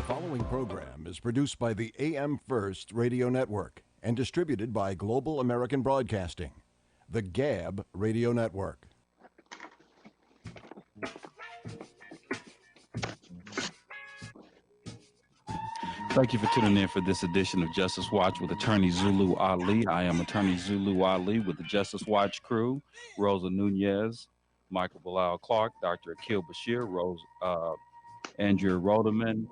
following program is produced by the AM First Radio Network and distributed by Global American Broadcasting, the GAB Radio Network. Thank you for tuning in for this edition of Justice Watch with Attorney Zulu Ali. I am Attorney Zulu Ali with the Justice Watch crew, Rosa Nunez, Michael Bilal Clark, Dr. Akil Bashir, Andrew Rodeman,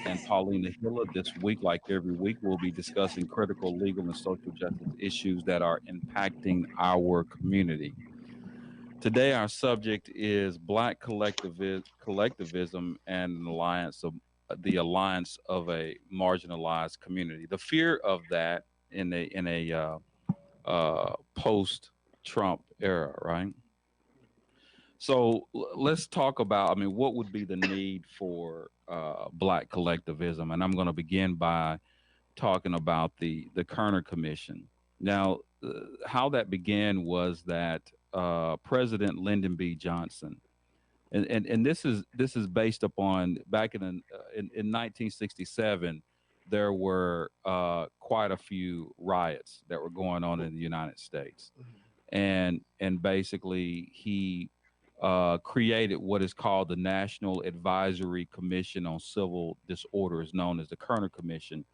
and Paulina Hiller. This week, like every week, we'll be discussing critical legal and social justice issues that are impacting our community. Today, our subject is Black collectivism and the alliance of a marginalized community. The fear of that in a post-Trump era, right? So let's talk about, what would be the need for Black collectivism? And I'm going to begin by talking about the Kerner Commission. Now, how that began was that President Lyndon B. Johnson, and this is based upon back in 1967, there were quite a few riots that were going on in the United States, and basically he created what is called the National Advisory Commission on Civil Disorders, known as the Kerner Commission.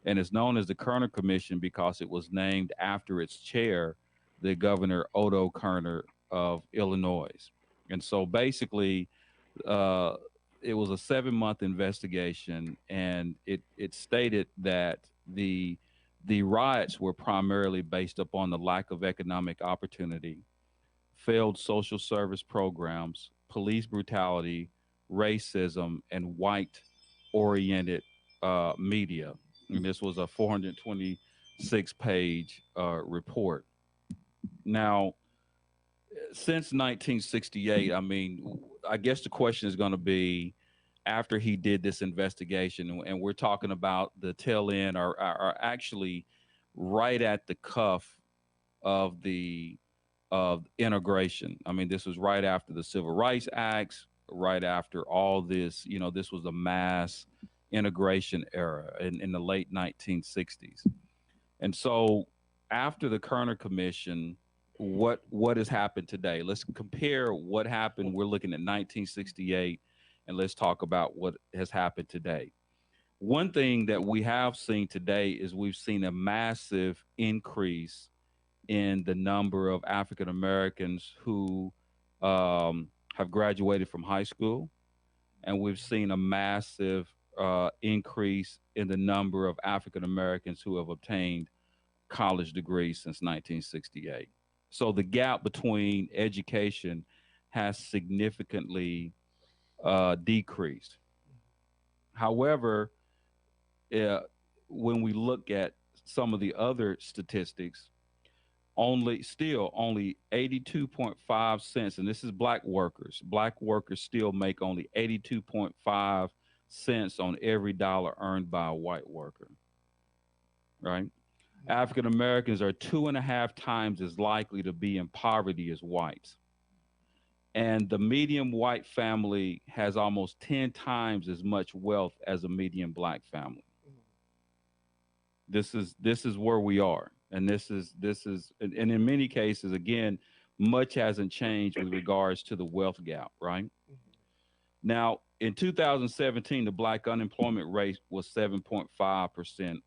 And it's known as the Kerner Commission because it was named after its chair, the Governor Odo Kerner of Illinois. And so basically, it was a 7-month investigation, and it stated that the riots were primarily based upon the lack of economic opportunity, failed social service programs, police brutality, racism, and white-oriented media. And this was a 426-page report. Now, since 1968, I guess the question is going to be, after he did this investigation, and we're talking about the tail end, or actually right at the cuff of integration. This was right after the Civil Rights Acts, right after all this, this was a mass integration era in the late 1960s. And so after the Kerner Commission, what has happened today? Let's compare what happened. We're looking at 1968, and let's talk about what has happened today. One thing that we have seen today is we've seen a massive increase in the number of African Americans who have graduated from high school, and we've seen a massive increase in the number of African Americans who have obtained college degrees since 1968. So the gap between education has significantly decreased. However, when we look at some of the other statistics, only 82.5 cents, and this is black workers still make only 82.5 cents on every dollar earned by a white worker, right? African Americans are 2.5 times as likely to be in poverty as whites. And the median white family has almost 10 times as much wealth as a median black family. This is where we are. And this is and in many cases, again, much hasn't changed with regards to the wealth gap, right? Now, in 2017, the black unemployment rate was 7.5%.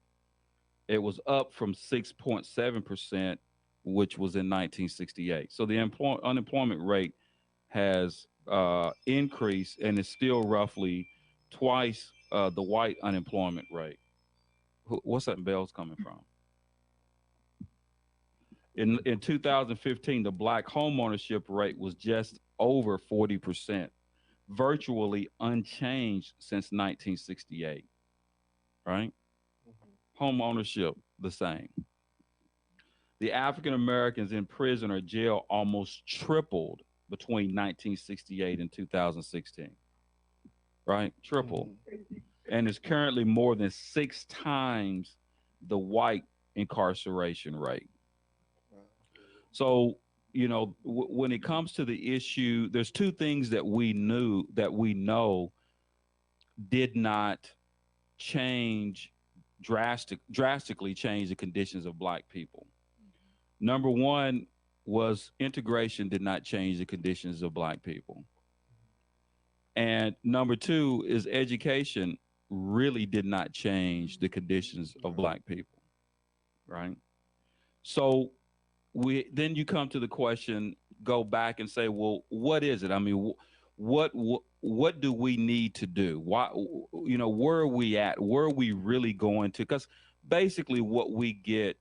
It was up from 6.7%, which was in 1968. So the unemployment rate has increased, and is still roughly twice the white unemployment rate. What's that bells coming from? In 2015, the black homeownership rate was just over 40%, virtually unchanged since 1968, right? Home ownership, the same. The African Americans in prison or jail almost tripled between 1968 and 2016, right? Tripled. And is currently more than 6 times the white incarceration rate. So, when it comes to the issue, there's 2 things that we know did not change drastically change the conditions of black people. Number one was integration did not change the conditions of black people. And number two is education really did not change the conditions of black people, right? So we then you come to the question, go back and say, well, what is it? I mean, what do we need to do? Why, where are we at? Where are we really going to? Because basically, what we get,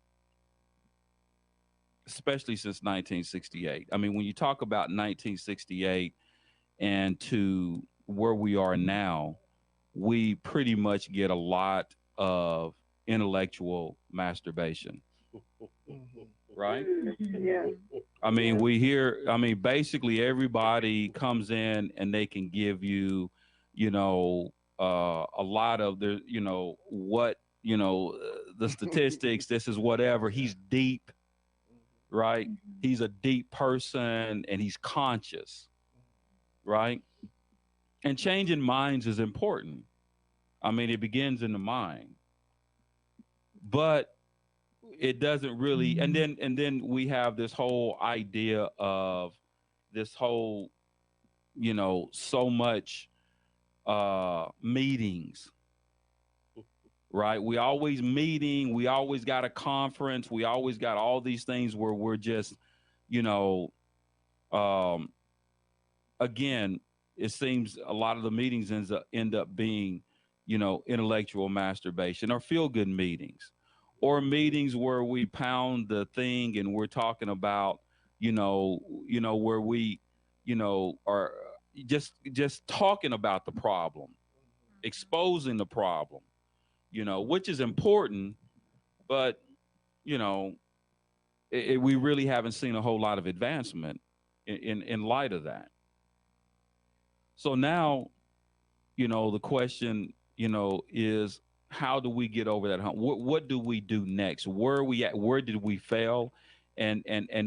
especially since 1968. I mean, when you talk about 1968 and to where we are now, we pretty much get a lot of intellectual masturbation, right? Yeah. I mean, we hear, I mean, basically everybody comes in and they can give you, a lot of the, the statistics, this is whatever. He's deep, right? He's a deep person and he's conscious, right? And changing minds is important. I mean, it begins in the mind, but it doesn't really. And then we have this whole idea of this whole, so much meetings, right? We always meeting. We always got a conference. We always got all these things where we're just, you know, um, again, it seems a lot of the meetings end up being, intellectual masturbation or feel good meetings, or meetings where we pound the thing and we're talking about, where we, are just talking about the problem, exposing the problem, which is important, but you know, we really haven't seen a whole lot of advancement in light of that. So now, the question, is how do we get over that hump? What do we do next? Where are we at? Where did we fail? And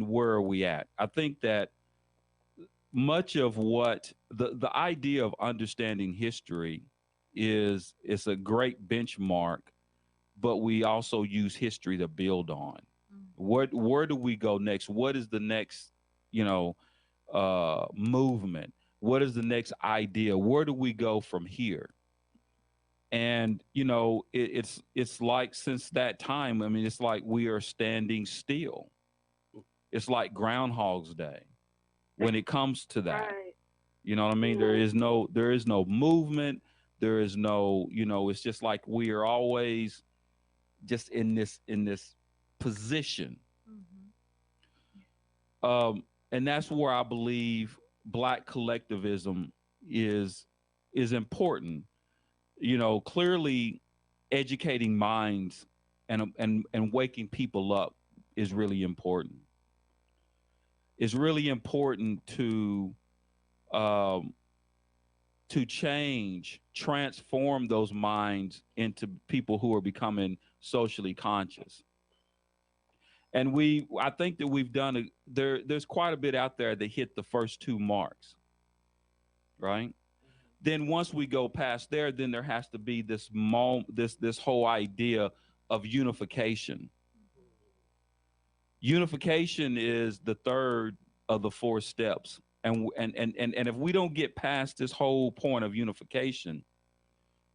where are we at? I think that much of what the idea of understanding history is a great benchmark, but we also use history to build on. Where do we go next? What is the next, you know, movement? What is the next idea? Where do we go from here? And it's like since that time, I mean, it's like we are standing still. It's like Groundhog's Day when it comes to that. Right. You know what I mean? There is no movement. There is no, it's just like we are always just in this position. And that's where I believe black collectivism is important. Clearly educating minds and waking people up is really important. It's really important um, to transform those minds into people who are becoming socially conscious. And I think that we've done there's quite a bit out there that hit the first two marks, right? Then once we go past there, then there has to be this whole idea of unification. Unification is the third of the four steps. And if we don't get past this whole point of unification,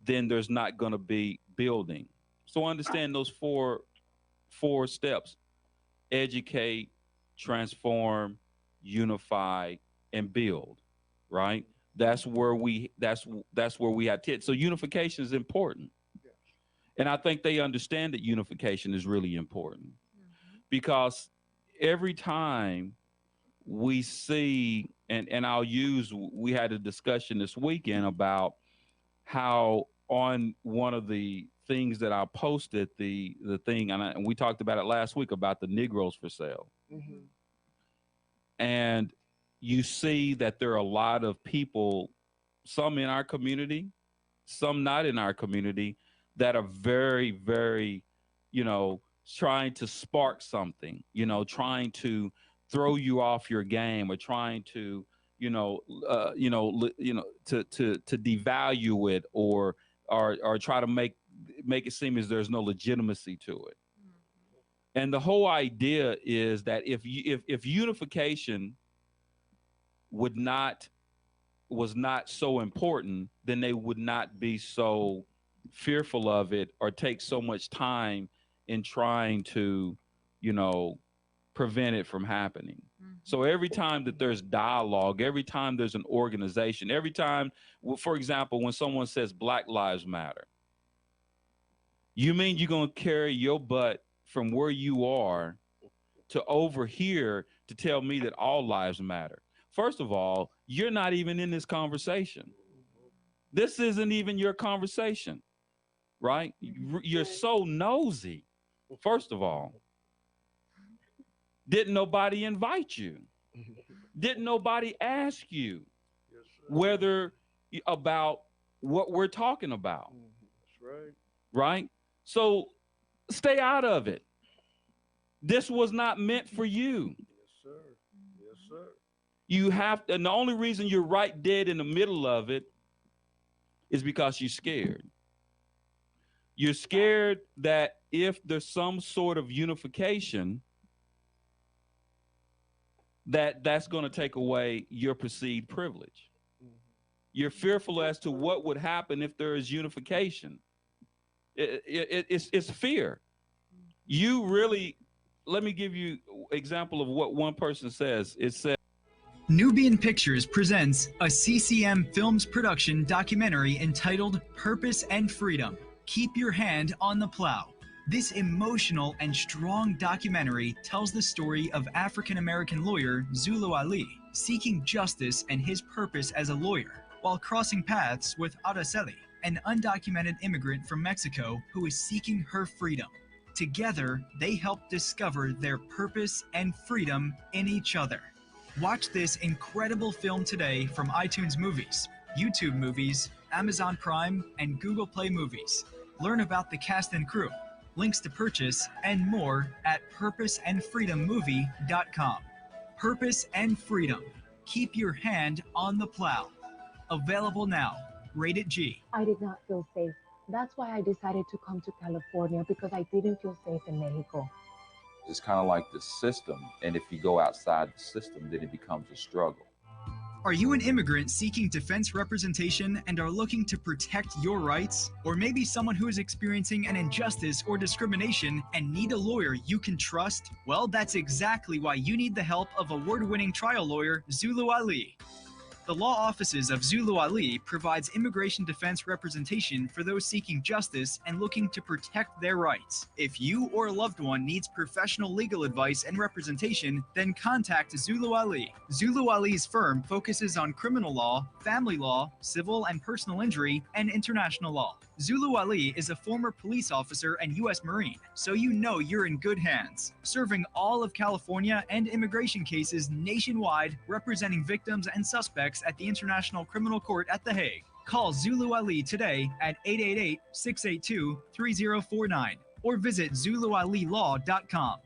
then there's not going to be building. So understand those four steps: educate, transform, unify, and build. Right? That's where we have to hit. So unification is important. And I think they understand that unification is really important because every time we see, and we had a discussion this weekend about how on one of the things that I posted, the thing, and we talked about it last week about the Negroes for sale. And you see that there are a lot of people, some in our community, some not in our community, that are very, very, trying to spark something, trying to throw you off your game, or trying to, to devalue it, or try to make make it seem as there's no legitimacy to it. And the whole idea is that if unification was not so important, then they would not be so fearful of it or take so much time in trying to, you know, prevent it from happening. So every time that there's dialogue, every time there's an organization, every time, for example, when someone says Black Lives Matter, you mean you're going to carry your butt from where you are to over here to tell me that all lives matter? First of all, you're not even in this conversation. This isn't even your conversation, right? You're so nosy. First of all, didn't nobody invite you? Didn't nobody ask you whether about what we're talking about? That's right. Right? So stay out of it. This was not meant for you. Yes, sir. Yes, sir. You have, and the only reason you're right dead in the middle of it is because you're scared. You're scared that if there's some sort of unification, that's going to take away your perceived privilege. You're fearful as to what would happen if there is unification. It's fear. You really, let me give you example of what one person says. It says, Nubian Pictures presents a CCM Films production documentary entitled Purpose and Freedom. Keep your hand on the plow. This emotional and strong documentary tells the story of African-American lawyer Zulu Ali seeking justice and his purpose as a lawyer while crossing paths with Araceli, an undocumented immigrant from Mexico who is seeking her freedom. Together, they help discover their purpose and freedom in each other. Watch this incredible film today from iTunes Movies, YouTube Movies, Amazon Prime, and Google Play Movies. Learn about the cast and crew, links to purchase, and more at purposeandfreedommovie.com. Purpose and Freedom. Keep your hand on the plow. Available now. Rated G. I did not feel safe. That's why I decided to come to California, because I didn't feel safe in Mexico. it's kind of like the system. And if you go outside the system, then it becomes a struggle. Are you an immigrant seeking defense representation and are looking to protect your rights? Or maybe someone who is experiencing an injustice or discrimination and need a lawyer you can trust? Well, that's exactly why you need the help of award-winning trial lawyer Zulu Ali. The law offices of Zulu Ali provides immigration defense representation for those seeking justice and looking to protect their rights. If you or a loved one needs professional legal advice and representation, then contact Zulu Ali. Zulu Ali's firm focuses on criminal law, family law, civil and personal injury, and international law. Zulu Ali is a former police officer and U.S. Marine, so you know you're in good hands, serving all of California and immigration cases nationwide, representing victims and suspects at the International Criminal Court at The Hague. Call Zulu Ali today at 888-682-3049 or visit ZuluAliLaw.com.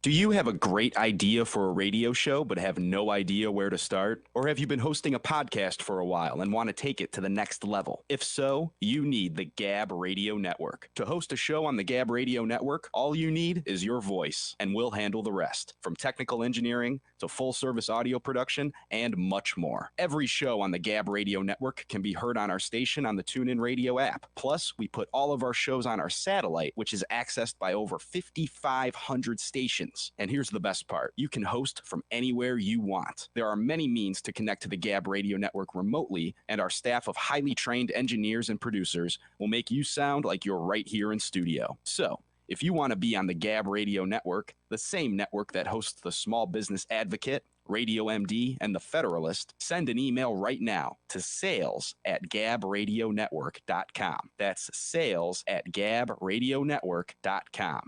Do you have a great idea for a radio show but have no idea where to start? Or have you been hosting a podcast for a while and want to take it to the next level? If so, you need the Gab Radio Network. To host a show on the Gab Radio Network, all you need is your voice, and we'll handle the rest, from technical engineering to full-service audio production and much more. Every show on the Gab Radio Network can be heard on our station on the TuneIn Radio app. Plus, we put all of our shows on our satellite, which is accessed by over 5,500 stations. And here's the best part. You can host from anywhere you want. There are many means to connect to the Gab Radio Network remotely, and our staff of highly trained engineers and producers will make you sound like you're right here in studio. So, if you want to be on the Gab Radio Network, the same network that hosts the Small Business Advocate, Radio MD, and The Federalist, send an email right now to sales@gabradionetwork.com. That's sales@gabradionetwork.com.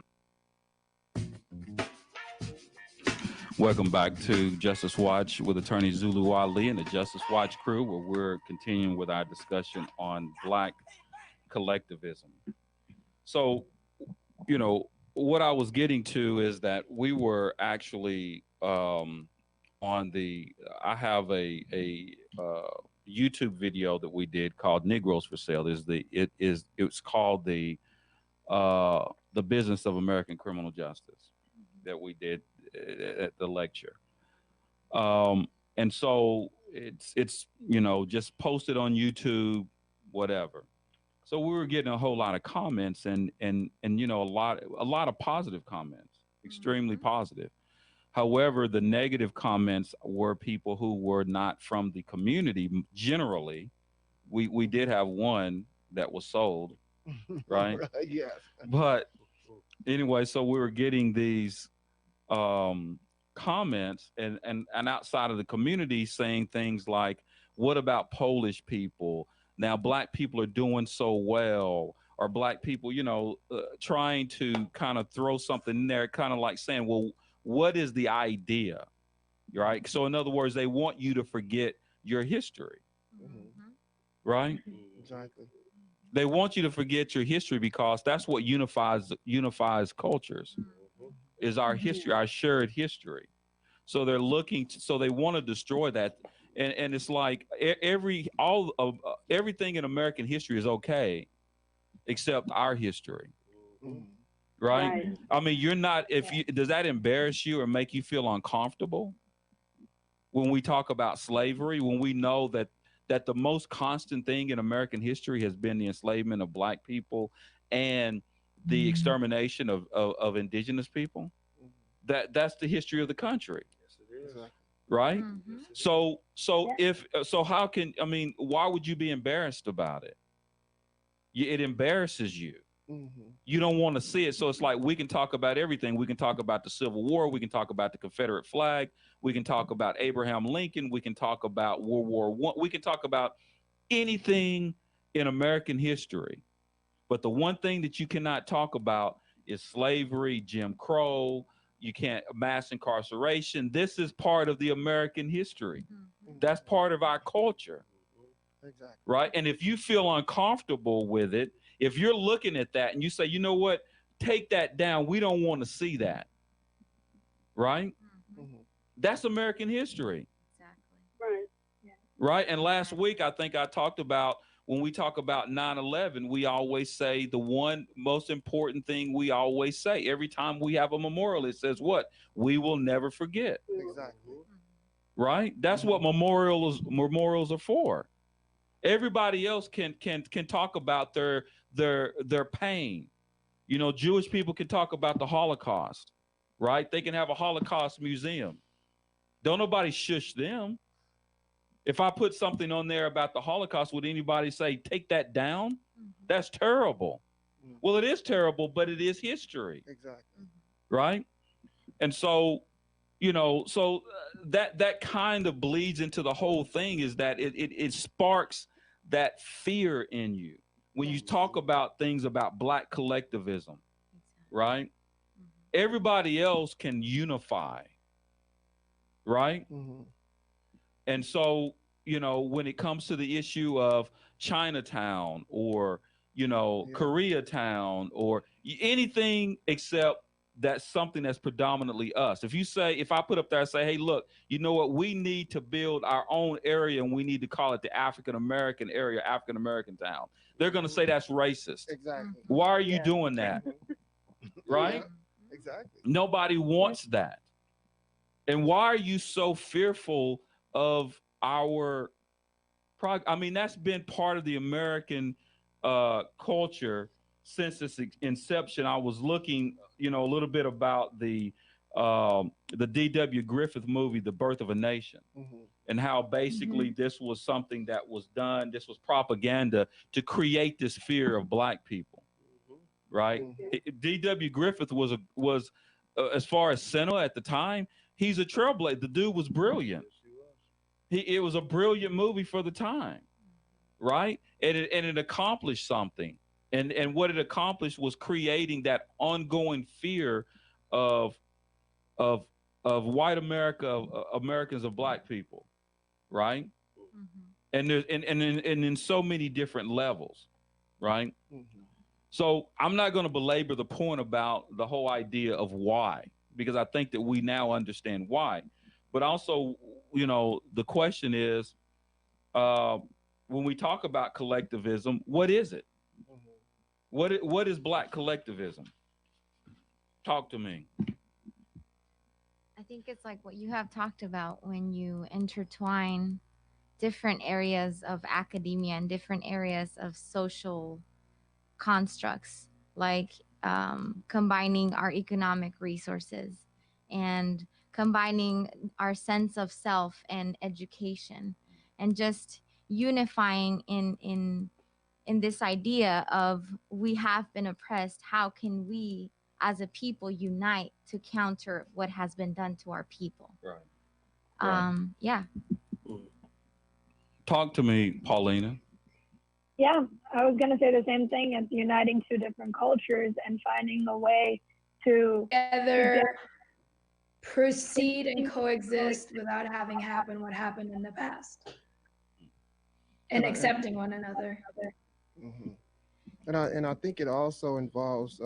Welcome back to Justice Watch with attorney Zulu Ali and the Justice Watch crew, where we're continuing with our discussion on Black collectivism. So, you know, what I was getting to is that we were actually on the, I have a YouTube video that we did called Negroes for Sale. It's called the Business of American Criminal Justice that we did at the lecture. And so it's just posted on YouTube, whatever. So we were getting a whole lot of comments and a lot of positive comments, extremely positive. However, the negative comments were people who were not from the community. Generally, we did have one that was sold, right? Yes. But anyway, so we were getting these comments and outside of the community saying things like, what about Polish people? Now black people are doing so well, or black people, trying to kind of throw something in there, kind of like saying, well, what is the idea? Right? So in other words, they want you to forget your history. Right? Exactly. They want you to forget your history because that's what unifies cultures, is our history, our shared history. So they're so they want to destroy that. And it's like everything in American history is okay, except our history. Right? I mean, does that embarrass you or make you feel uncomfortable when we talk about slavery, when we know that the most constant thing in American history has been the enslavement of black people and the extermination of indigenous people? That's the history of the country. Yes, it is. Right? So why would you be embarrassed about it? It embarrasses you. You don't want to see it. So it's like, we can talk about everything. We can talk about the Civil War. We can talk about the Confederate flag. We can talk about Abraham Lincoln. We can talk about World War I. We can talk about anything in American history. But the one thing that you cannot talk about is slavery, Jim Crow. You can't, mass incarceration. This is part of the American history. That's part of our culture. Exactly. Right? And if you feel uncomfortable with it, if you're looking at that and you say, you know what, take that down, we don't want to see that. Right? That's American history. Exactly. Right. Yeah. Right? And last week, I think I talked about, when we talk about 9/11, we always say the one most important thing we always say every time we have a memorial, it says what? We will never forget. Exactly. Right? That's what memorials are for. Everybody else can talk about their pain. Jewish people can talk about the Holocaust, right? They can have a Holocaust museum. Don't nobody shush them. If I put something on there about the Holocaust, would anybody say, take that down? That's terrible. Well, it is terrible, but it is history. Exactly. Right? And so, that kind of bleeds into the whole thing, is that it sparks that fear in you when you talk about things about black collectivism, right? Everybody else can unify, right? And so, when it comes to the issue of Chinatown or, Koreatown or anything except that's something that's predominantly us. If I put up there and say, hey, look, you know what, we need to build our own area and we need to call it the African-American area, African-American town, they're going to say that's racist. Exactly. Why are you doing that? Right? Yeah, exactly. Nobody wants that. And why are you so fearful of our that's been part of the American culture since its inception. I was looking, a little bit about the D.W. Griffith movie, The Birth of a Nation, and how basically this was something that was done. This was propaganda to create this fear of black people, right? D.W. Griffith was as far as cinema at the time, he's a trailblazer. The dude was brilliant. It was a brilliant movie for the time, right? And it accomplished something. And what it accomplished was creating that ongoing fear of white America, of Americans, of black people, right? And there's and in so many different levels, right? So I'm not going to belabor the point about the whole idea of why, because I think that we now understand why. But also, the question is, when we talk about collectivism, what is it? Mhm. What is Black collectivism? Talk to me. I think it's like what you have talked about when you intertwine different areas of academia and different areas of social constructs, like combining our economic resources and combining our sense of self and education, and just unifying in this idea of we have been oppressed. How can we as a people unite to counter what has been done to our people? Right. Right. Yeah. Talk to me, Paulina. Yeah, I was going to say the same thing. It's uniting two different cultures and finding a way to together proceed and coexist without having happened what happened in the past, and accepting one another. Mhm. And I think it also involves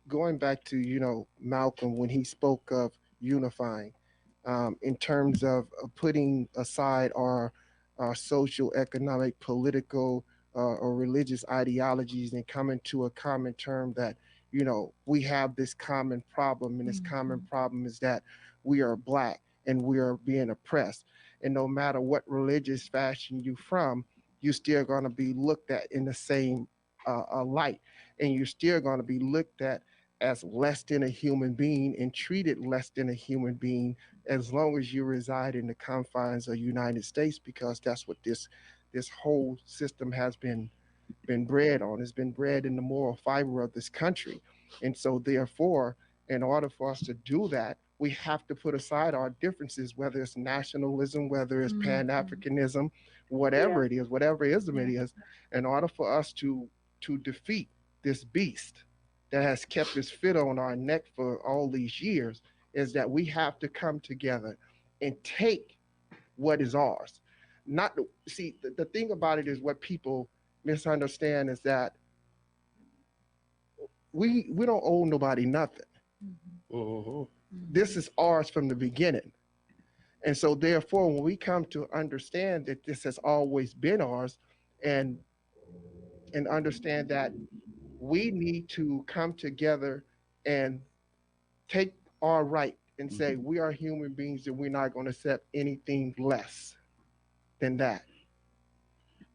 going back to Malcolm when he spoke of unifying, in terms of putting aside our social, economic, political, or religious ideologies and coming to a common term that we have this common problem, and this common problem is that we are Black and we are being oppressed, and no matter what religious fashion you from, you're still going to be looked at in the same light, and you're still going to be looked at as less than a human being and treated less than a human being as long as you reside in the confines of the United States, because that's what this whole system has been bred on. It's been bred in the moral fiber of this country. And so therefore, in order for us to do that, we have to put aside our differences, whether it's nationalism, whether it's Pan-Africanism, whatever it is, whatever ism it is, in order for us to defeat this beast that has kept its foot on our neck for all these years, is that we have to come together and take what is ours. Not see the thing about it is what people misunderstand is that we don't owe nobody nothing. This is ours from the beginning. And so therefore, when we come to understand that this has always been ours, and understand that we need to come together and take our right and say we are human beings and we're not going to accept anything less than that.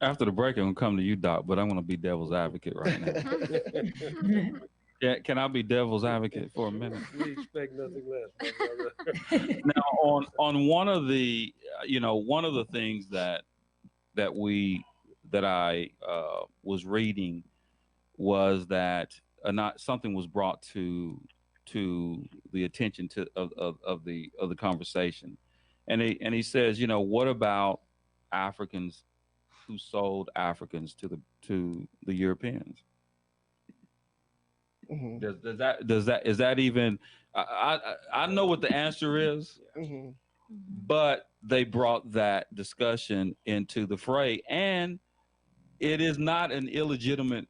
After the break, I'm gonna come to you, Doc, but I'm gonna be devil's advocate right now. Can I be devil's advocate for a minute? We expect nothing less, my brother. Now, on one of the one of the things that I was reading was that not something was brought to the attention of the conversation, and he says, what about Africans who sold Africans to the Europeans? Is that even? I know what the answer is, but they brought that discussion into the fray, and it is not an illegitimate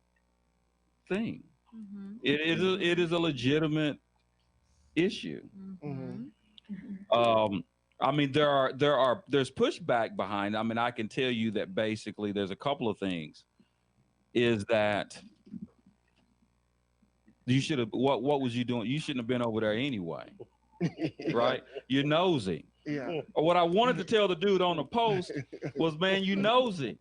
thing. It is a legitimate issue. I mean, there's pushback behind. I mean, I can tell you that basically there's a couple of things. Is that you should have what was you doing? You shouldn't have been over there anyway, right? You're nosy. Yeah. What I wanted to tell the dude on the post was, man, you nosy.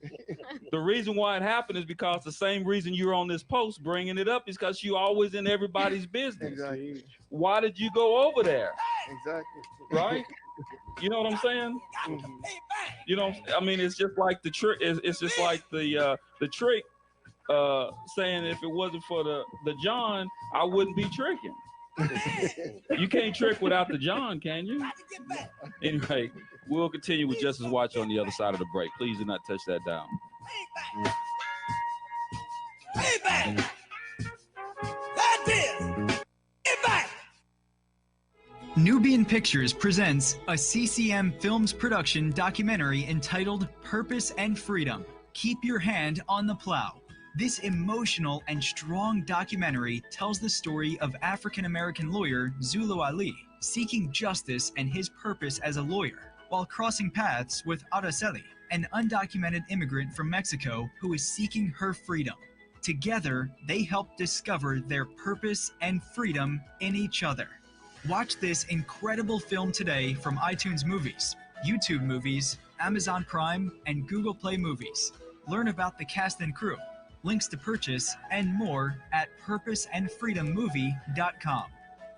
The reason why it happened is because the same reason you're on this post bringing it up is because you always in everybody's business. Exactly. Why did you go over there? Exactly. Right? You know what I'm saying? You know, I mean, it's just like the trick. It's just like the trick saying if it wasn't for the John, I wouldn't be tricking. You can't trick without the John, can you? Anyway, we'll continue with Justice Watch on the other side of the break. Please do not touch that down. Nubian Pictures presents a CCM Films production documentary entitled Purpose and Freedom. Keep your hand on the plow. This emotional and strong documentary tells the story of African-American lawyer Zulu Ali seeking justice and his purpose as a lawyer while crossing paths with Araceli, an undocumented immigrant from Mexico who is seeking her freedom. Together, they help discover their purpose and freedom in each other. Watch this incredible film today from iTunes Movies, YouTube Movies, Amazon Prime, and Google Play Movies. Learn about the cast and crew, links to purchase, and more at purposeandfreedommovie.com.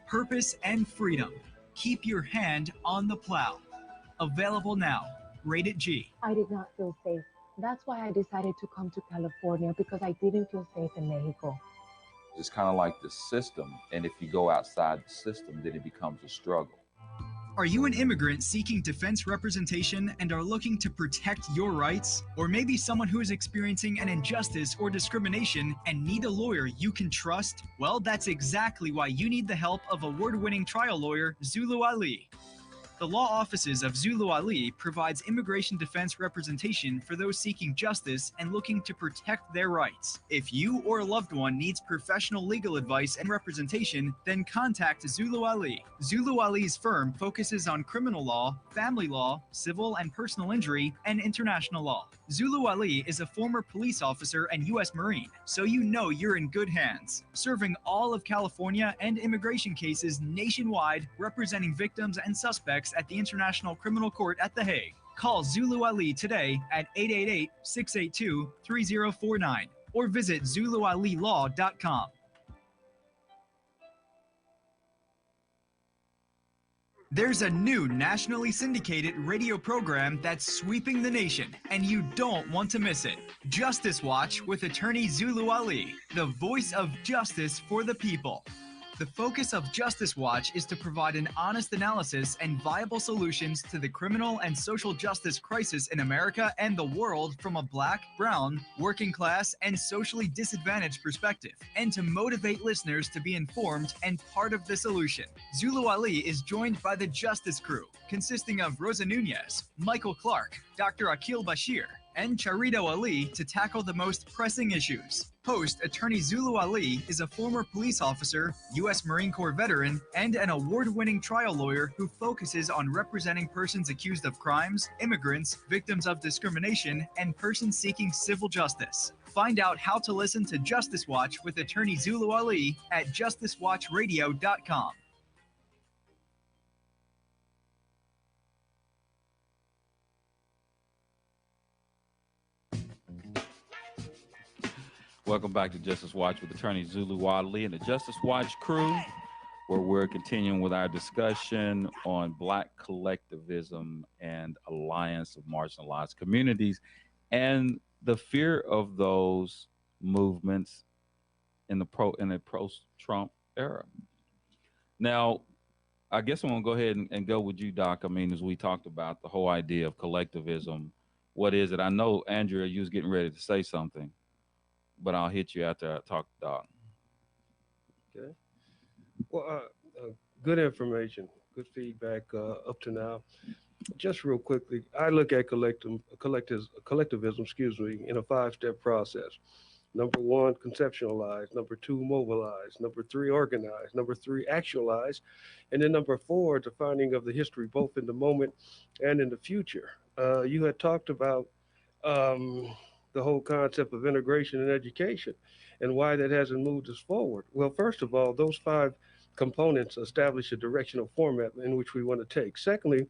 Purpose and Freedom. Keep your hand on the plow. Available now. Rated G. I did not feel safe. That's why I decided to come to California, because I didn't feel safe in Mexico. It's kind of like the system, and if you go outside the system, then it becomes a struggle. Are you an immigrant seeking defense representation and are looking to protect your rights? Or maybe someone who is experiencing an injustice or discrimination and need a lawyer you can trust? Well, that's exactly why you need the help of award-winning trial lawyer Zulu Ali. The law offices of Zulu Ali provides immigration defense representation for those seeking justice and looking to protect their rights. If you or a loved one needs professional legal advice and representation, then contact Zulu Ali. Zulu Ali's firm focuses on criminal law, family law, civil and personal injury, and international law. Zulu Ali is a former police officer and U.S. Marine, so you know you're in good hands. Serving all of California and immigration cases nationwide, representing victims and suspects at the International Criminal Court at The Hague. Call Zulu Ali today at 888-682-3049 or visit ZuluAliLaw.com. There's a new nationally syndicated radio program that's sweeping the nation, and you don't want to miss it. Justice Watch with attorney Zulu Ali, the voice of justice for the people. The focus of Justice Watch is to provide an honest analysis and viable solutions to the criminal and social justice crisis in America and the world from a Black, brown, working class, and socially disadvantaged perspective, and to motivate listeners to be informed and part of the solution. Zulu Ali is joined by the Justice Crew, consisting of Rosa Nunez, Michael Clark, Dr. Akil Bashir, and Charito Ali to tackle the most pressing issues. Host attorney Zulu Ali is a former police officer, U.S. Marine Corps veteran, and an award-winning trial lawyer who focuses on representing persons accused of crimes, immigrants, victims of discrimination, and persons seeking civil justice. Find out how to listen to Justice Watch with attorney Zulu Ali at justicewatchradio.com. Welcome back to Justice Watch with attorney Zulu Ali and the Justice Watch crew, where we're continuing with our discussion on Black collectivism and alliance of marginalized communities and the fear of those movements in the post-Trump era. Now, I guess I'm going to go ahead and go with you, Doc. I mean, as we talked about the whole idea of collectivism, what is it? I know, Andrea, you was getting ready to say something, but I'll hit you after I talk to Doc. Okay. Well, good information, good feedback up to now. Just real quickly, I look at collectivism, in a 5-step process. Number 1, conceptualize. Number 2, mobilize. Number 3, organize. Number 3, actualize. And then number 4, defining of the history, both in the moment and in the future. You had talked about the whole concept of integration and education and why that hasn't moved us forward. Well, first of all, those 5 components establish a directional format in which we want to take. Secondly,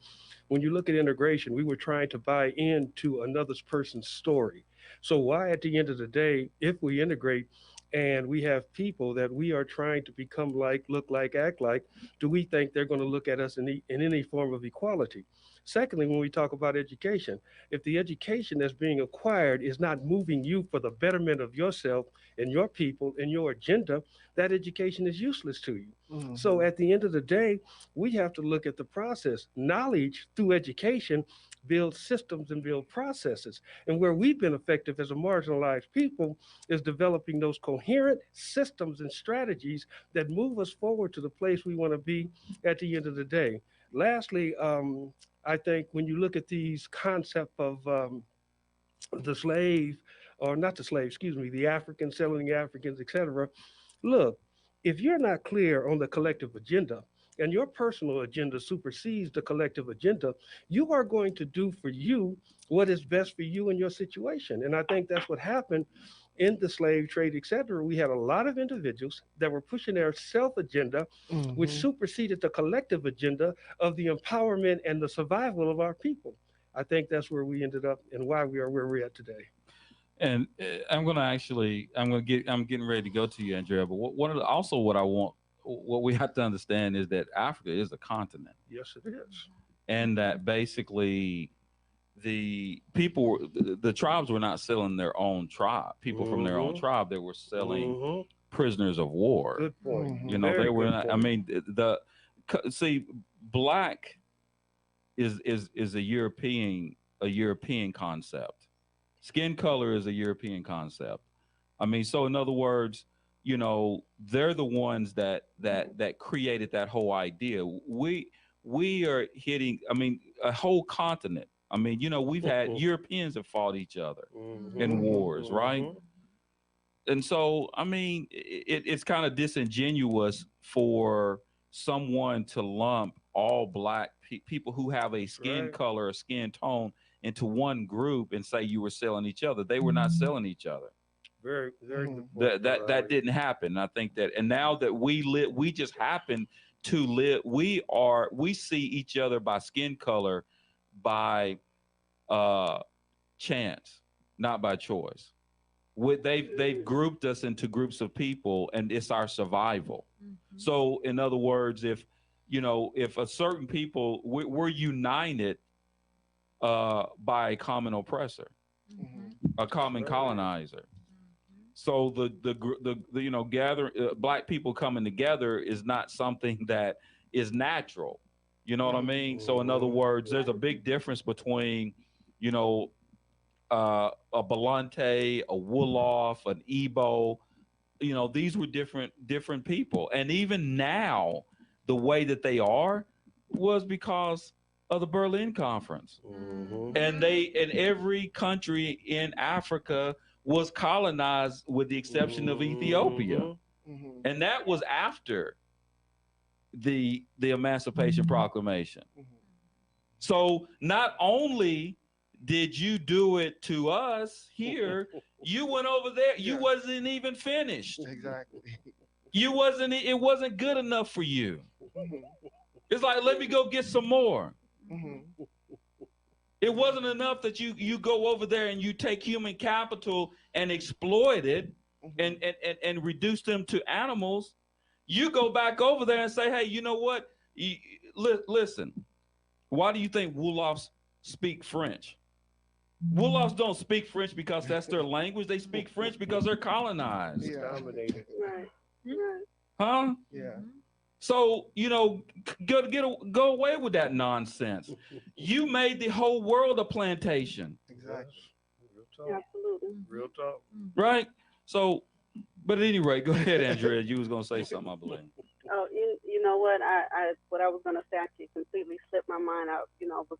when you look at integration, we were trying to buy into another person's story. So why, at the end of the day, if we integrate and we have people that we are trying to become like, look like, act like, do we think they're going to look at us in any form of equality? Secondly, when we talk about education, if the education that's being acquired is not moving you for the betterment of yourself and your people and your agenda, that education is useless to you. Mm-hmm. So at the end of the day, we have to look at the process. Knowledge through education build systems and build processes. And where we've been effective as a marginalized people is developing those coherent systems and strategies that move us forward to the place we want to be at the end of the day. Lastly, I think when you look at these concept of the slave, or not the slave, excuse me, the Africans selling the Africans, et cetera, look, if you're not clear on the collective agenda and your personal agenda supersedes the collective agenda, you are going to do for you what is best for you and your situation. And I think that's what happened in the slave trade, etc. We had a lot of individuals that were pushing their self agenda, which superseded the collective agenda of the empowerment and the survival of our people. I think that's where we ended up and why we are where we're at today. And I'm getting ready to go to you, Andrea. But what we have to understand is that Africa is a continent. Yes, it is. And that basically the tribes were not selling their own tribe, people from their own tribe. They were selling prisoners of war. Good point. You know, Very they were good not, point. I mean, see, black is a European concept. Skin color is a European concept. I mean, so in other words, you know, they're the ones that created that whole idea. We are hitting, I mean, a whole continent. I mean, you know, we've had Europeans that fought each other in wars, right? And so, I mean, it's kind of disingenuous for someone to lump all black people who have a skin color or skin tone into one group and say you were selling each other. They were not selling each other. Very, very good point. That didn't happen. I think that, and now that we just happen to live, we see each other by skin color, by chance, not by choice. They've grouped us into groups of people, and it's our survival. So in other words, if a certain people, we're united by a common oppressor, a common colonizer. So the gather black people coming together is not something that is natural. You know what I mean? So in other words, there's a big difference between, you know, a Belante, a Wolof, an Igbo. You know, these were different people. And even now, the way that they are was because of the Berlin Conference. And every country in Africa was colonized with the exception of Ethiopia. And that was after the Emancipation Proclamation. So not only did you do it to us here, you went over there, you wasn't even finished. Exactly. It wasn't good enough for you. It's like, let me go get some more. It wasn't enough that you go over there and you take human capital and exploit it and reduce them to animals. You go back over there and say, hey, you know what? Listen, why do you think Wolofs speak French? Wolofs don't speak French because that's their language. They speak French because they're colonized. Dominated. Right. Huh? Yeah. So, you know, go away with that nonsense. You made the whole world a plantation. Exactly. Real talk. Absolutely. Real talk. Right? So, but at any rate, go ahead, Andrea. You was going to say something, I believe. Oh, you know what? What I was going to say actually completely slipped my mind out. You know, was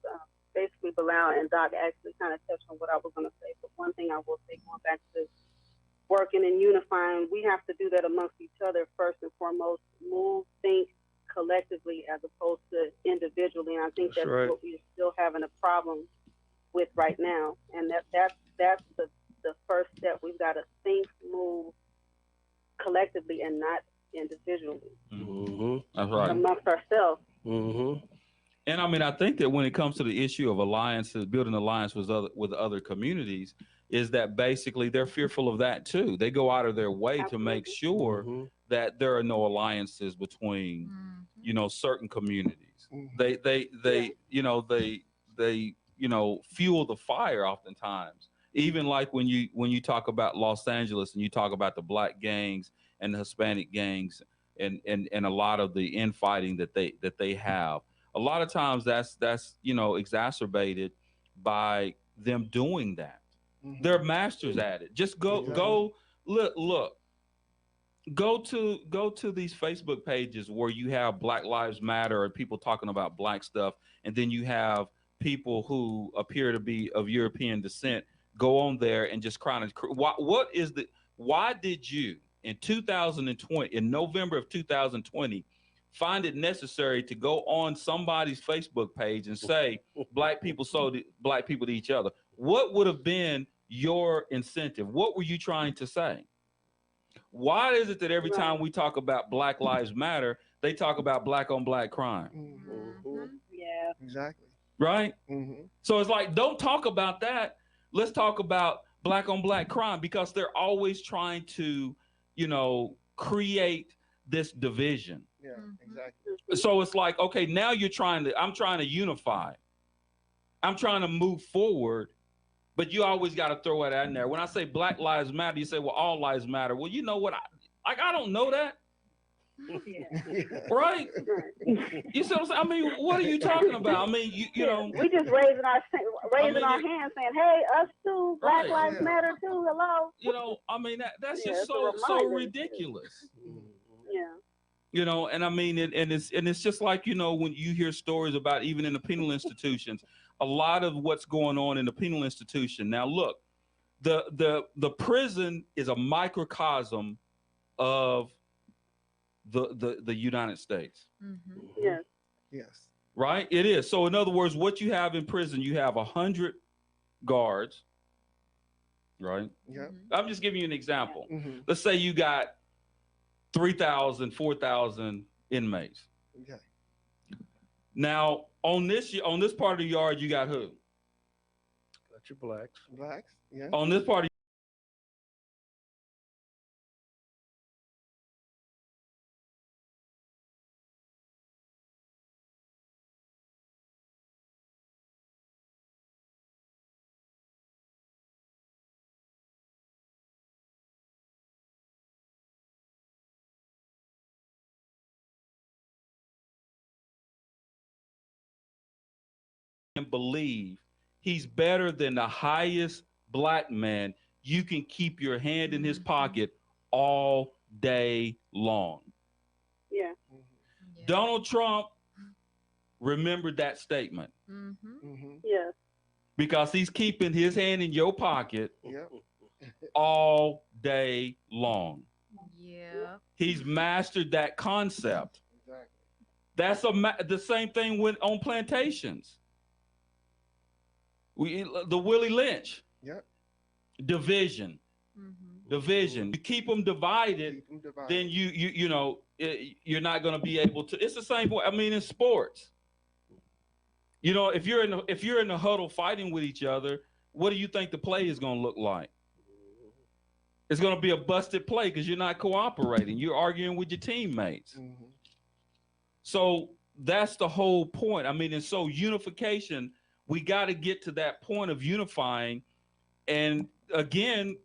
basically Bilal and Doc actually kind of touched on what I was going to say. But one thing I will say, going back to working and unifying, we have to do that amongst each other first and foremost. Move, think collectively as opposed to individually. And I think that's right. what we're still having a problem with right now. And that's the first step. We've got to think, move collectively and not individually. That's right. Amongst ourselves. And I mean, I think that when it comes to the issue of alliances, building alliance with other communities, is that basically they're fearful of that too. They go out of their way to make sure that there are no alliances between, you know, certain communities. They fuel the fire oftentimes. Even like when you talk about Los Angeles and you talk about the black gangs and the Hispanic gangs and a lot of the infighting that they have. A lot of times that's you know, exacerbated by them doing that. They're masters at it. Just go look. Go to these Facebook pages where you have Black Lives Matter or people talking about black stuff, and then you have people who appear to be of European descent go on there and just crying. Why did you in 2020, in November of 2020, find it necessary to go on somebody's Facebook page and say black people sold black people to each other, what would have been your incentive? What were you trying to say? Why is it that every time we talk about Black Lives Matter, they talk about black on black crime? Yeah, exactly. Right? So it's like, don't talk about that. Let's talk about black on black crime, because they're always trying to, you know, create this division. Yeah, exactly. So it's like, okay, now I'm trying to unify. I'm trying to move forward, but you always got to throw it in there. When I say Black Lives Matter, you say, well, all lives matter. Well, you know what? I don't know that. Right? You see what I'm saying? I mean, what are you talking about? I mean, you know, we just raising our hands, saying, "Hey, us too. Black Lives Matter too. Hello." You know, I mean, that's just so ridiculous. Yeah. You know, and I mean, it's just like, you know, when you hear stories about, even in the penal institutions, a lot of what's going on in the penal institution. Now, look, the prison is a microcosm of the United States. Yes. Yes. Right? It is. So in other words, what you have in prison, you have 100 guards, right? Yeah. I'm just giving you an example. Let's say you got 3,000, 4,000 inmates. Okay. Now, on this part of the yard, you got who? Got your blacks. Blacks, yeah. On this part of and believe he's better than the highest black man, you can keep your hand in his pocket all day long. Yeah. Donald Trump remembered that statement. Yes. Because he's keeping his hand in your pocket all day long. Yeah. He's mastered that concept. That's the same thing on plantations. The Willie Lynch. Division. Division. You keep them divided, then you know, you're not going to be able to. It's the same way. I mean, in sports. You know, if you're in the huddle fighting with each other, what do you think the play is going to look like? It's going to be a busted play because you're not cooperating. You're arguing with your teammates. So that's the whole point. I mean, and so unification, we got to get to that point of unifying. And again,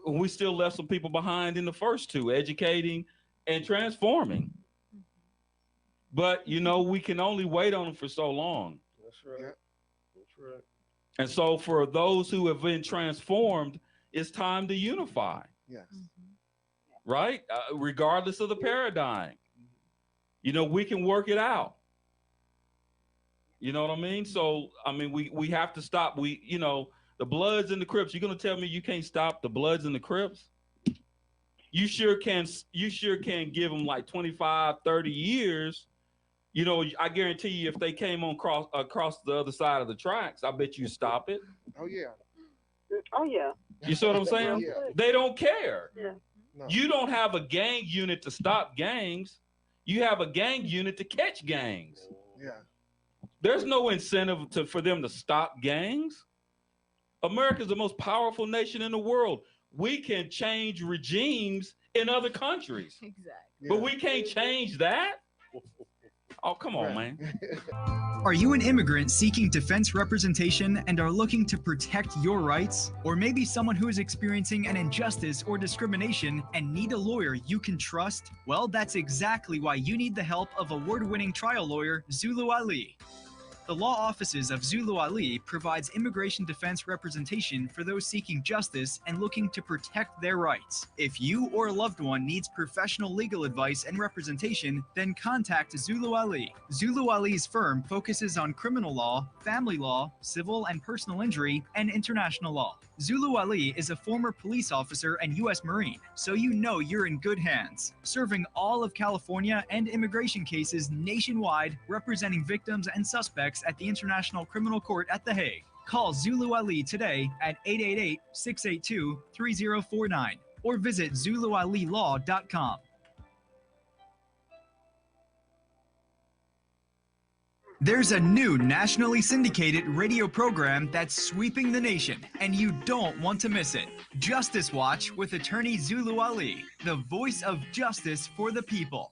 we still left some people behind in the first two, educating and transforming. But, you know, we can only wait on them for so long. That's right. That's right. And so for those who have been transformed, it's time to unify. Yes. Right? Regardless of the paradigm. You know, we can work it out. You know what I mean? So, I mean, we have to stop. You know, the Bloods and the Crips, you're going to tell me you can't stop the Bloods and the Crips? You sure can give them like 25, 30 years. You know, I guarantee you if they came on across the other side of the tracks, I bet you stop it. Oh, yeah. Oh, yeah. You see what I'm saying? They don't care. Yeah. No. You don't have a gang unit to stop gangs. You have a gang unit to catch gangs. Yeah. There's no incentive for them to stop gangs. America is the most powerful nation in the world. We can change regimes in other countries. Exactly. But we can't change that. Oh, come on, man. Are you an immigrant seeking defense representation and are looking to protect your rights? Or maybe someone who is experiencing an injustice or discrimination and need a lawyer you can trust? Well, that's exactly why you need the help of award-winning trial lawyer Zulu Ali. The law offices of Zulu Ali provides immigration defense representation for those seeking justice and looking to protect their rights. If you or a loved one needs professional legal advice and representation, then contact Zulu Ali. Zulu Ali's firm focuses on criminal law, family law, civil and personal injury, and international law. Zulu Ali is a former police officer and U.S. Marine, so you know you're in good hands. Serving all of California and immigration cases nationwide, representing victims and suspects at the International Criminal Court at The Hague. Call Zulu Ali today at 888-682-3049 or visit ZuluAliLaw.com. There's a new nationally syndicated radio program that's sweeping the nation, and you don't want to miss it. Justice Watch with attorney Zulu Ali, the voice of justice for the people.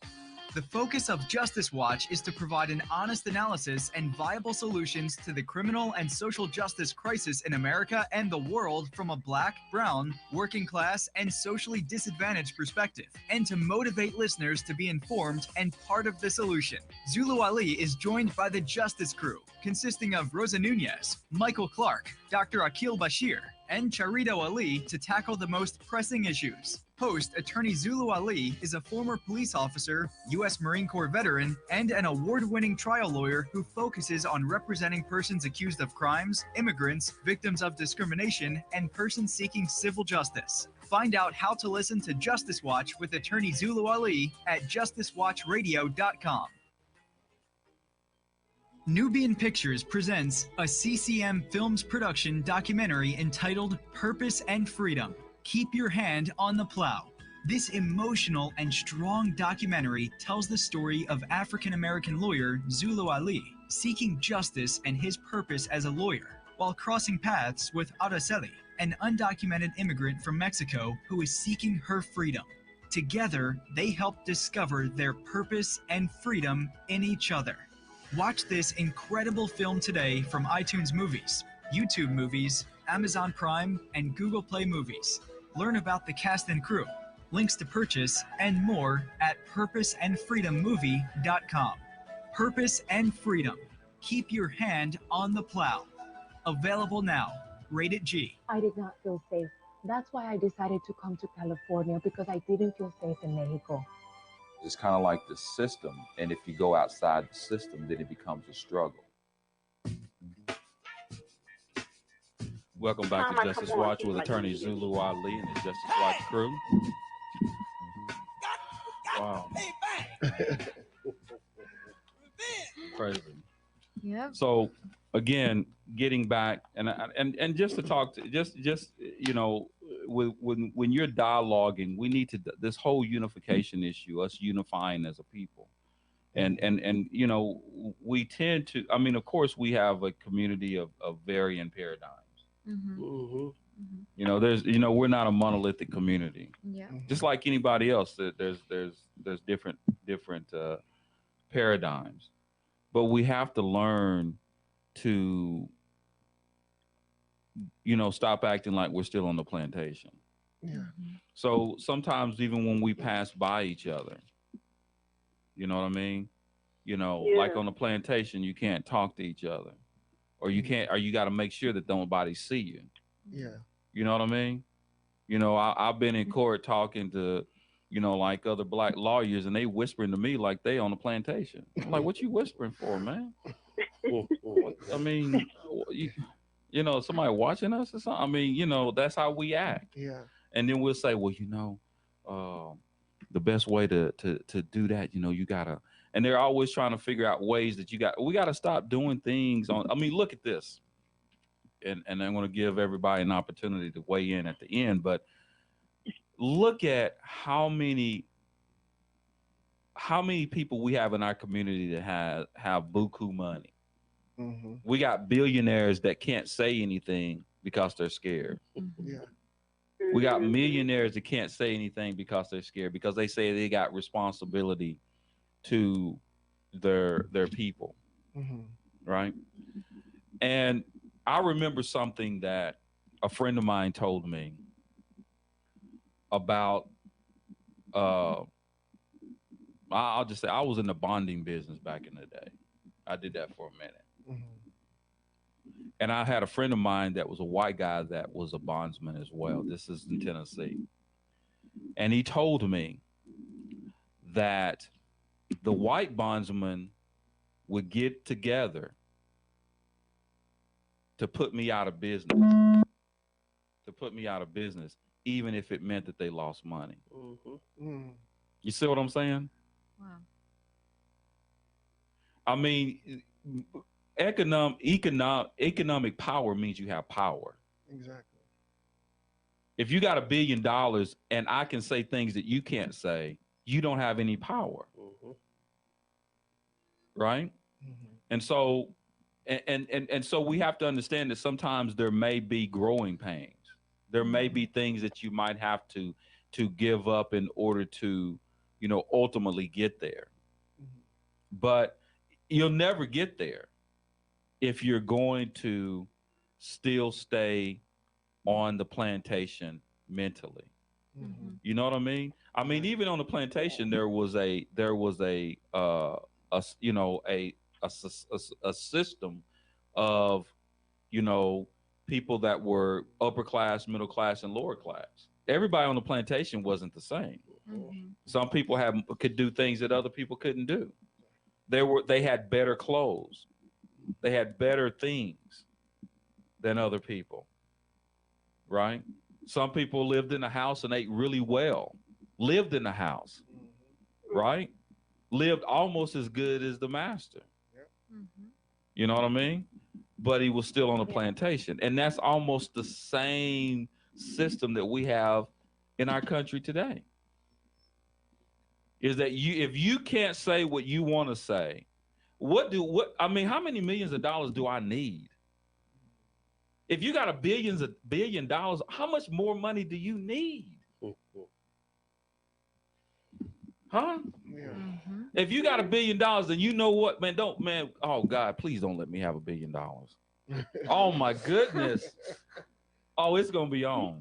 The focus of Justice Watch is to provide an honest analysis and viable solutions to the criminal and social justice crisis in America and the world from a Black, brown, working class, and socially disadvantaged perspective, and to motivate listeners to be informed and part of the solution. Zulu Ali is joined by the Justice Crew, consisting of Rosa Nunez, Michael Clark, Dr. Akil Bashir, and Charito Ali to tackle the most pressing issues. Host attorney Zulu Ali is a former police officer, U.S. Marine Corps veteran, and an award-winning trial lawyer who focuses on representing persons accused of crimes, immigrants, victims of discrimination, and persons seeking civil justice. Find out how to listen to Justice Watch with attorney Zulu Ali at justicewatchradio.com. Nubian Pictures presents a CCM Films production documentary entitled Purpose and Freedom. Keep Your Hand on the Plow. This emotional and strong documentary tells the story of African-American lawyer Zulu Ali seeking justice and his purpose as a lawyer while crossing paths with Araceli, an undocumented immigrant from Mexico who is seeking her freedom. Together, they help discover their purpose and freedom in each other. Watch this incredible film today from iTunes Movies, YouTube Movies, Amazon Prime, and Google Play Movies. Learn about the cast and crew, links to purchase, and more at purposeandfreedommovie.com. Purpose and Freedom. Keep your hand on the plow. Available now. Rated G. I did not feel safe. That's why I decided to come to California, because I didn't feel safe in Mexico. It's kind of like the system, and if you go outside the system, then it becomes a struggle. Welcome back to Justice Watch with attorney Zulu Ali and the Justice Watch crew. Wow. Crazy. Yep. So again, getting back and just to talk to just you know, when you're dialoguing, we need to this whole unification issue, us unifying as a people. And you know, we tend to, I mean, of course we have a community of varying paradigms. Mm-hmm. Mm-hmm. You know, there's, you know, we're not a monolithic community. Yeah. Just like anybody else, there's different paradigms, but we have to learn to, you know, stop acting like we're still on the plantation. Yeah. So sometimes even when we pass by each other, you know what I mean? You know, like on the plantation, you can't talk to each other, or you can't, or you got to make sure that nobody see you. Yeah. You know what I mean? You know, I've been in court talking to, you know, like other black lawyers, and they whispering to me like they on the plantation. I'm like, what you whispering for, man? I mean, you know, somebody watching us or something? I mean, you know, that's how we act. Yeah. And then we'll say, well, you know, the best way to do that, you know, you gotta, and they're always trying to figure out ways that we gotta stop doing things on, I mean, look at this. And I'm going to give everybody an opportunity to weigh in at the end, but look at how many people we have in our community that have buku money. Mm-hmm. We got billionaires that can't say anything because they're scared. Yeah. We got millionaires that can't say anything because they're scared, because they say they got responsibility to their people. Mm-hmm. Right. And I remember something that a friend of mine told me about, I'll just say I was in the bonding business back in the day. I did that for a minute. Mm-hmm. And I had a friend of mine that was a white guy that was a bondsman as well. This is in Tennessee. And he told me that the white bondsman would get together to put me out of business, to put me out of business, even if it meant that they lost money. Mm. You see what I'm saying? Wow. I mean, economic power means you have power. Exactly. If you got $1 billion and I can say things that you can't say, you don't have any power. Right? And so and so we have to understand that sometimes there may be growing pains. There may be things that you might have to give up in order to, ultimately get there. But you'll never get there if you're going to still stay on the plantation mentally. You know what I mean? I mean, even on the plantation, there was a system of, people that were upper class, middle class, and lower class. Everybody on the plantation wasn't the same. Some people could do things that other people couldn't do. They had better clothes. They had better things than other people. Right? Some people lived in a house and ate really well. Lived in a house. Right? Lived almost as good as the master. You know what I mean? But he was still on a plantation. And that's almost the same system that we have in our country today. Is that if you can't say what you want to say, how many millions of dollars do I need? If you got $1 billion, how much more money do you need? Huh? Yeah. If you got $1 billion, then you know what, man, oh God, please don't let me have $1 billion. Oh my goodness. Oh, it's gonna be on.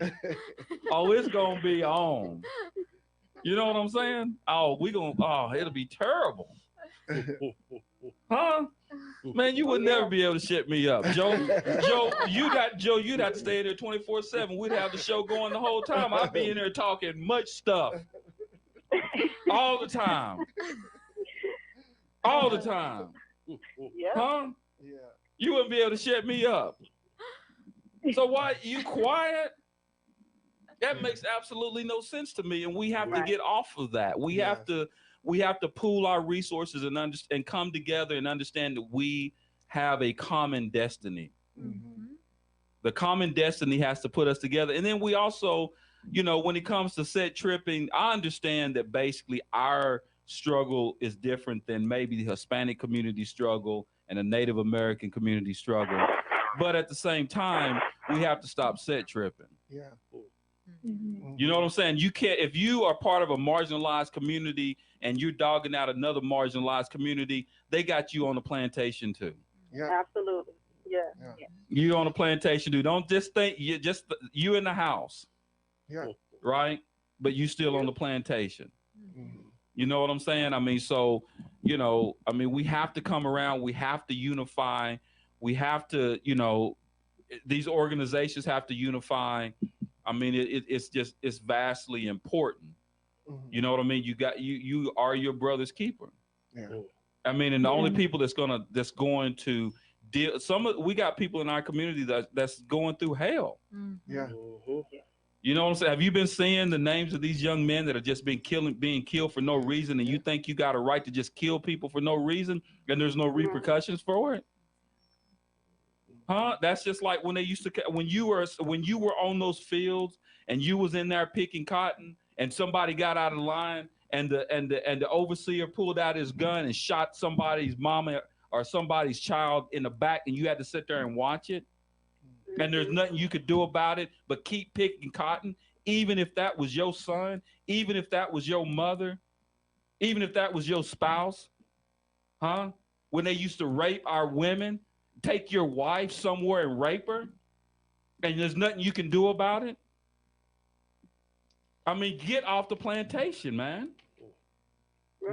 Oh, it's gonna be on. You know what I'm saying? It'll be terrible. Huh? Man, you would never be able to shut me up. Joe, you'd have to stay there 24/7. We'd have the show going the whole time. I'd be in there talking much stuff. All the time. All the time. Yeah. Huh? Yeah. You wouldn't be able to shut me up. So why you quiet? That makes absolutely no sense to me, and we have to get off of that. We have to pool our resources and come together and understand that we have a common destiny. The common destiny has to put us together. And then we also, when it comes to set tripping, I understand that basically our struggle is different than maybe the Hispanic community struggle and the Native American community struggle. But at the same time, we have to stop set tripping. Yeah. You know what I'm saying? You can't, if you are part of a marginalized community and you're dogging out another marginalized community, they got you on the plantation too. Yeah. Absolutely. Yeah. You on the plantation too. Don't just think you in the house. Yeah. Right? But you still on the plantation. You know what I'm saying? I mean, so, we have to come around. We have to unify. We have to, these organizations have to unify. I mean, it's vastly important. You know what I mean? You are your brother's keeper. Yeah. I mean, and the only people that's going to deal, we got people in our community that's going through hell. Yeah. You know what I'm saying? Have you been seeing the names of these young men that are just being killed for no reason, and you think you got a right to just kill people for no reason, and there's no repercussions for it? Huh? That's just like when you were on those fields and you was in there picking cotton, and somebody got out of line, and the overseer pulled out his gun and shot somebody's mama or somebody's child in the back, and you had to sit there and watch it. And there's nothing you could do about it but keep picking cotton, even if that was your son, even if that was your mother, even if that was your spouse. Huh? When they used to rape our women, take your wife somewhere and rape her, and there's nothing you can do about it. I mean, get off the plantation, man.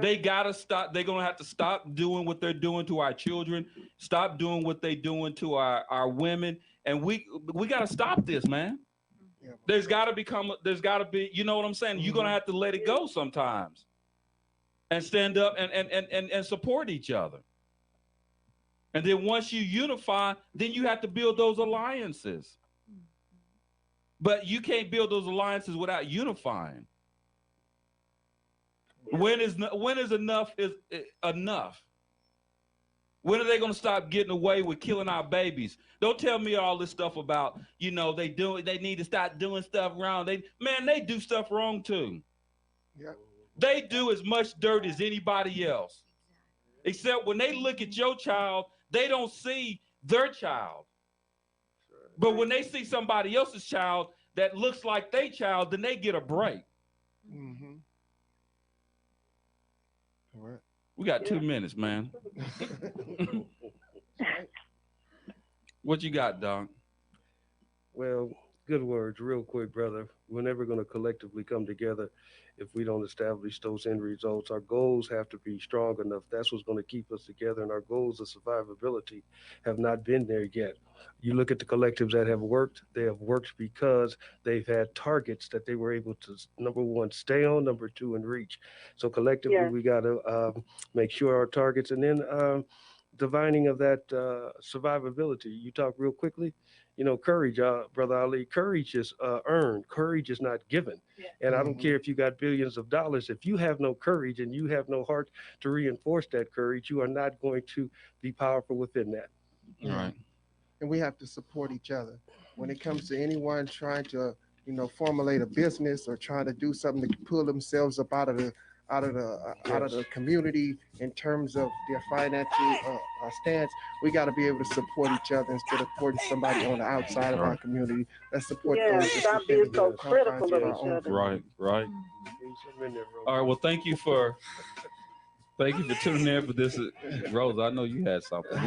They gotta stop. They're gonna have to stop doing what they're doing to our children, stop doing what they're doing to our women, and we gotta stop this, man. There's gotta be, you know what I'm saying? You're gonna have to let it go sometimes and stand up and support each other. And then once you unify, then you have to build those alliances. But you can't build those alliances without unifying. When is enough is enough? When are they going to stop getting away with killing our babies? Don't tell me all this stuff about, they need to stop doing stuff wrong. They do stuff wrong too. Yeah. They do as much dirt as anybody else. Except when they look at your child, they don't see their child. But when they see somebody else's child that looks like their child, then they get a break. Mm-hmm. All right. We got 2 minutes, man. What you got, Doc? Well, good words, real quick, brother. We're never going to collectively come together if we don't establish those end results. Our goals have to be strong enough. That's what's going to keep us together. And our goals of survivability have not been there yet. You look at the collectives that have worked, they have worked because they've had targets that they were able to, number one, stay on, number two, and reach. So collectively, we got to make sure our targets, and then divining of that survivability. You talk real quickly. Courage, Brother Ali, courage is earned. Courage is not given. And I don't care if you got billions of dollars. If you have no courage and you have no heart to reinforce that courage, you are not going to be powerful within that. All right. And we have to support each other. When it comes to anyone trying to, formulate a business or trying to do something to pull themselves up out of the community in terms of their financial stance, we got to be able to support each other instead of supporting somebody on the outside of our community. Let's support those. Stop being so critical of each other. Right. All right. Well, thank you for tuning in for this. Rose, I know you had something.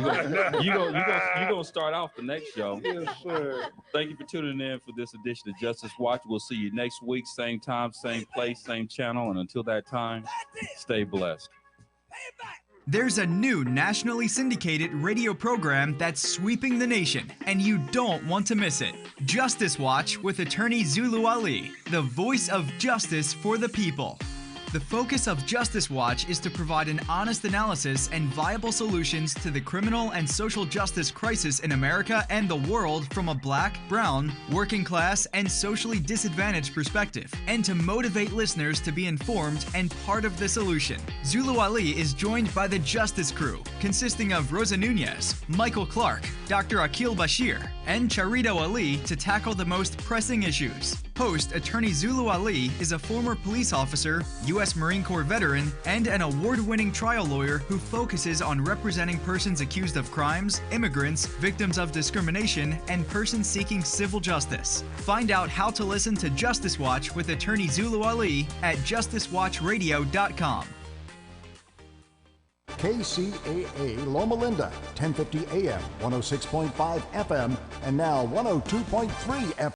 You're gonna start off the next show. Yes, sir. Thank you for tuning in for this edition of Justice Watch. We'll see you next week, same time, same place, same channel. And until that time, stay blessed. There's a new nationally syndicated radio program that's sweeping the nation, and you don't want to miss it. Justice Watch with attorney Zulu Ali, the voice of justice for the people. The focus of Justice Watch is to provide an honest analysis and viable solutions to the criminal and social justice crisis in America and the world from a black, brown, working class, and socially disadvantaged perspective, and to motivate listeners to be informed and part of the solution. Zulu Ali is joined by the Justice Crew, consisting of Rosa Nunez, Michael Clark, Dr. Akil Bashir, and Charito Ali to tackle the most pressing issues. Host attorney Zulu Ali is a former police officer, U.S. Marine Corps veteran, and an award-winning trial lawyer who focuses on representing persons accused of crimes, immigrants, victims of discrimination, and persons seeking civil justice. Find out how to listen to Justice Watch with attorney Zulu Ali at justicewatchradio.com. KCAA Loma Linda, 1050 AM, 106.5 FM, and now 102.3 FM.